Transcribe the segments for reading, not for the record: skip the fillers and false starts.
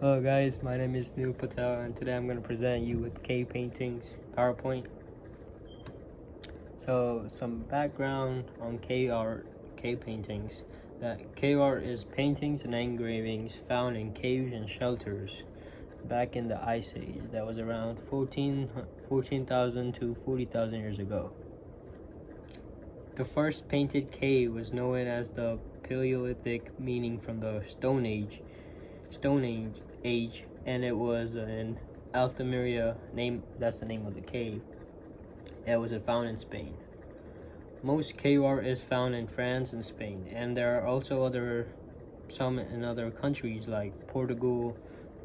Hello guys, my name is Neil Patel and today I'm going to present you with cave paintings PowerPoint. So some background on cave art, cave paintings. That cave art is paintings and engravings found in caves and shelters back in the Ice Age that was around 14,000 to 40,000 years ago. The first painted cave was known as the Paleolithic, meaning from the Stone Age, and it was in Altamira, that's the name of the cave. It was found in Spain. Most cave art is found in France and Spain, and there are also some in other countries like Portugal,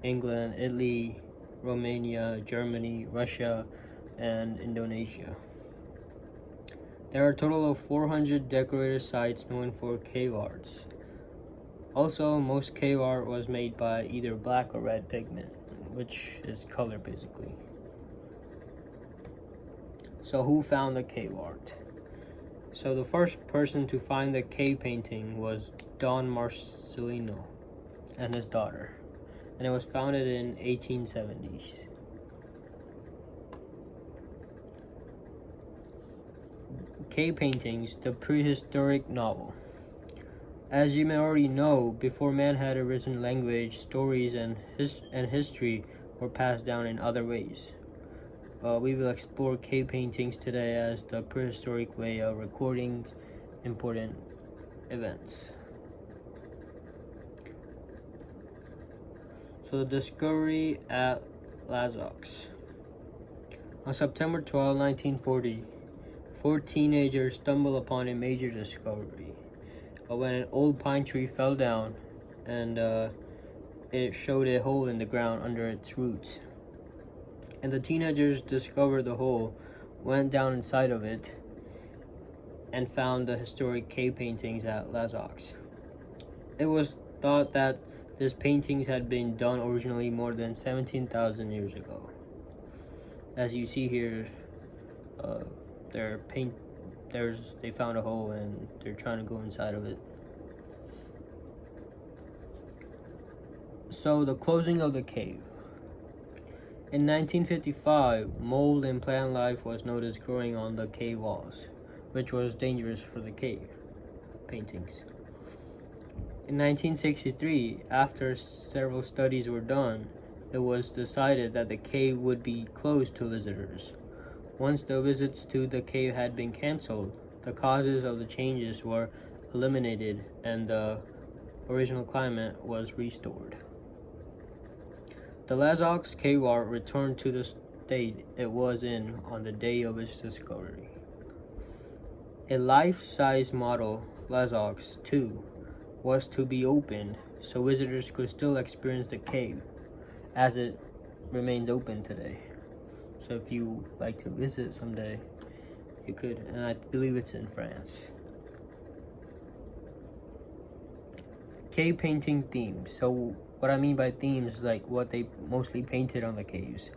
England, Italy, Romania, Germany, Russia, and Indonesia. There are a total of 400 decorated sites known for cave arts. Also, most cave art was made by either black or red pigment, which is color basically. So who found the cave art? So the first person to find the cave painting was Don Marcelino and his daughter, and it was founded in 1870s. Cave paintings, the prehistoric novel. As you may already know, before man had a written language, stories and history were passed down in other ways. We will explore cave paintings today as the prehistoric way of recording important events. So the discovery at Las Ox. On September 12, 1940, 4 teenagers stumbled upon a major discovery. When an old pine tree fell down and it showed a hole in the ground under its roots. And the teenagers discovered the hole, went down inside of it, and found the historic cave paintings at Las Ox. It was thought that these paintings had been done originally more than 17,000 years ago. As you see here, they found a hole and they're trying to go inside of it. So the closing of the cave. In 1955, mold and plant life was noticed growing on the cave walls, which was dangerous for the cave paintings. In 1963, after several studies were done, it was decided that the cave would be closed to visitors. Once the visits to the cave had been canceled, the causes of the changes were eliminated and the original climate was restored. The Las Ox cave art returned to the state it was in on the day of its discovery. A life-size model, Las Ox 2, was to be opened so visitors could still experience the cave, as it remains open today. So if you like to visit someday, you could, and I believe it's in France. Cave painting themes. So what I mean by themes is like what they mostly painted on the caves.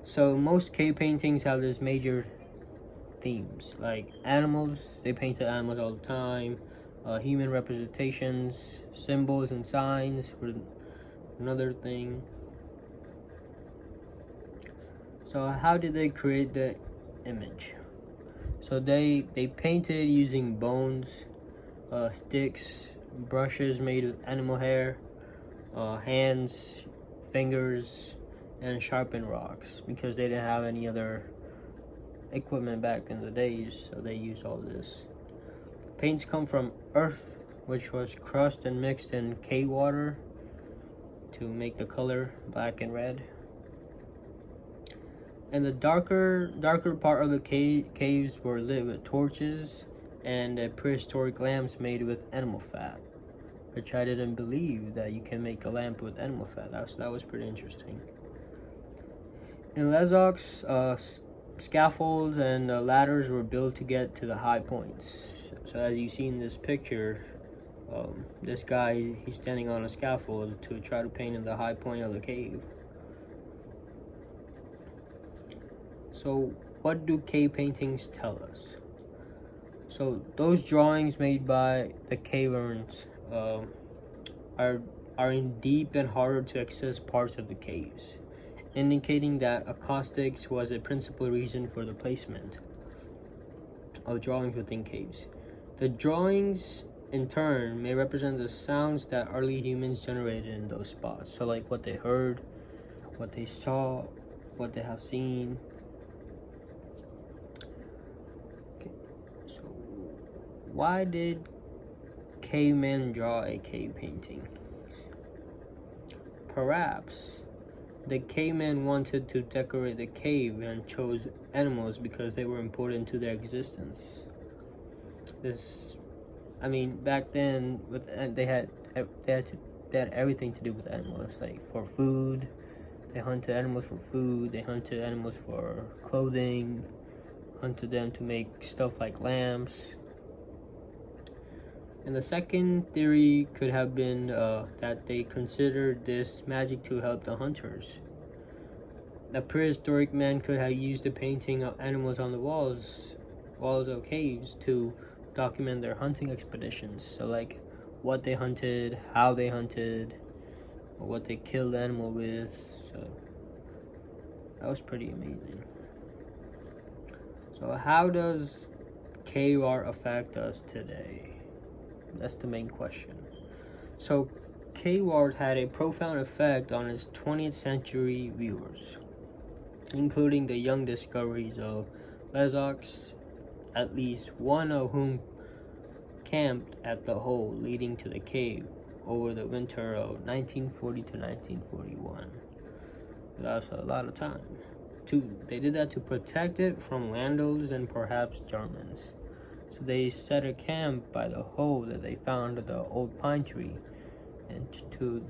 So most cave paintings have this major themes, like animals. They painted animals all the time. Human representations, symbols and signs were another thing. So how did they create the image? So they painted using bones, sticks, brushes made of animal hair, hands, fingers, and sharpened rocks, because they didn't have any other equipment back in the days, so they used all this. Paints come from earth, which was crushed and mixed in cave water to make the color black and red. And the darker part of the caves were lit with torches and prehistoric lamps made with animal fat, which I didn't believe that you can make a lamp with animal fat. That was pretty interesting. In Las Ox, scaffolds and ladders were built to get to the high points. So as you see in this picture, this guy, he's standing on a scaffold to try to paint in the high point of the cave. So what do cave paintings tell us? So those drawings made by the caverns are are in deep and harder to access parts of the caves, indicating that acoustics was a principal reason for the placement of drawings within caves. The drawings, in turn, may represent the sounds that early humans generated in those spots. So, like what they heard, what they saw, what they have seen. Okay. So, why did cavemen draw a cave painting? Perhaps the cavemen wanted to decorate the cave and chose animals because they were important to their existence. Back then, they had everything to do with animals, like for food. They hunted animals for food. They hunted animals for clothing. Hunted them to make stuff like lamps. And the second theory could have been that they considered this magic to help the hunters. The prehistoric man could have used the painting of animals on the walls of caves to document their hunting expeditions. So like what they hunted, how they hunted, or what they killed the animal with. So that was pretty amazing. So how does cave art affect us today? That's the main question. So cave art had a profound effect on its 20th century viewers, including the young discoveries of Lezox, at least one of whom camped at the hole leading to the cave over the winter of 1940 to 1941. That's a lot of time. They did that to protect it from Vandals and perhaps Germans. So they set a camp by the hole that they found the old pine tree, and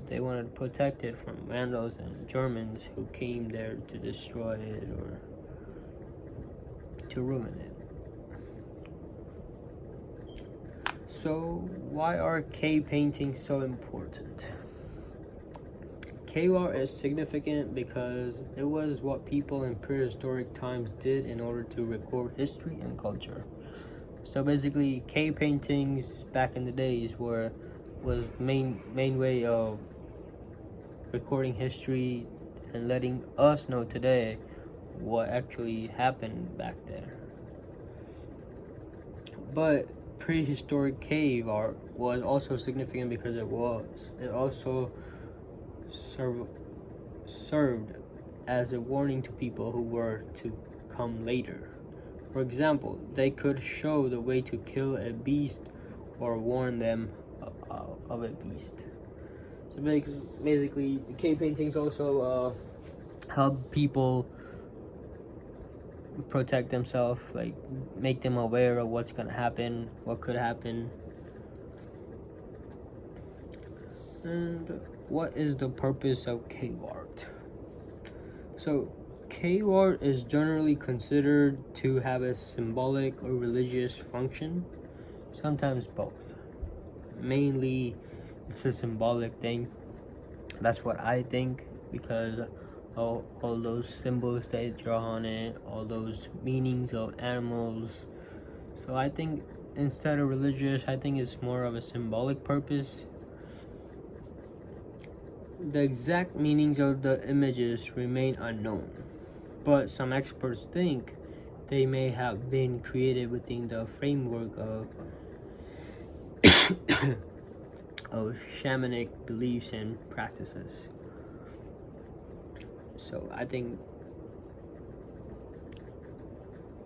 they wanted to protect it from Vandals and Germans who came there to destroy it or to ruin it. So why are cave paintings so important? Cave art is significant because it was what people in prehistoric times did in order to record history and culture. So basically, cave paintings back in the days was main way of recording history and letting us know today what actually happened back there. But prehistoric cave art was also significant because it also served as a warning to people who were to come later. For example, they could show the way to kill a beast or warn them of a beast. So basically, the cave paintings also help people protect themselves, like make them aware of what's gonna happen, what could happen. And what is the purpose of cave art? So cave art is generally considered to have a symbolic or religious function, sometimes both. Mainly, it's a symbolic thing. That's what I think, because all those symbols they draw on it, all those meanings of animals. So I think instead of religious, I think it's more of a symbolic purpose. The exact meanings of the images remain unknown, but some experts think they may have been created within the framework of of shamanic beliefs and practices. So I think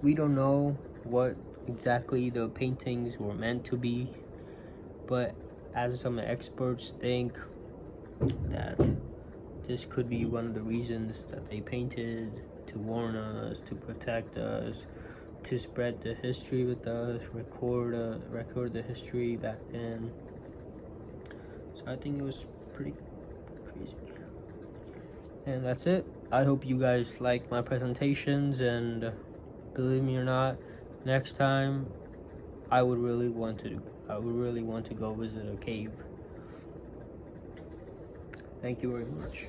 we don't know what exactly the paintings were meant to be, but as some experts think that this could be one of the reasons that they painted, to warn us, to protect us, to spread the history with us, record the history back then. So I think it was pretty crazy. And that's it. I hope you guys like my presentations, and believe me or not, next time I would really want to go visit a cave. Thank you very much.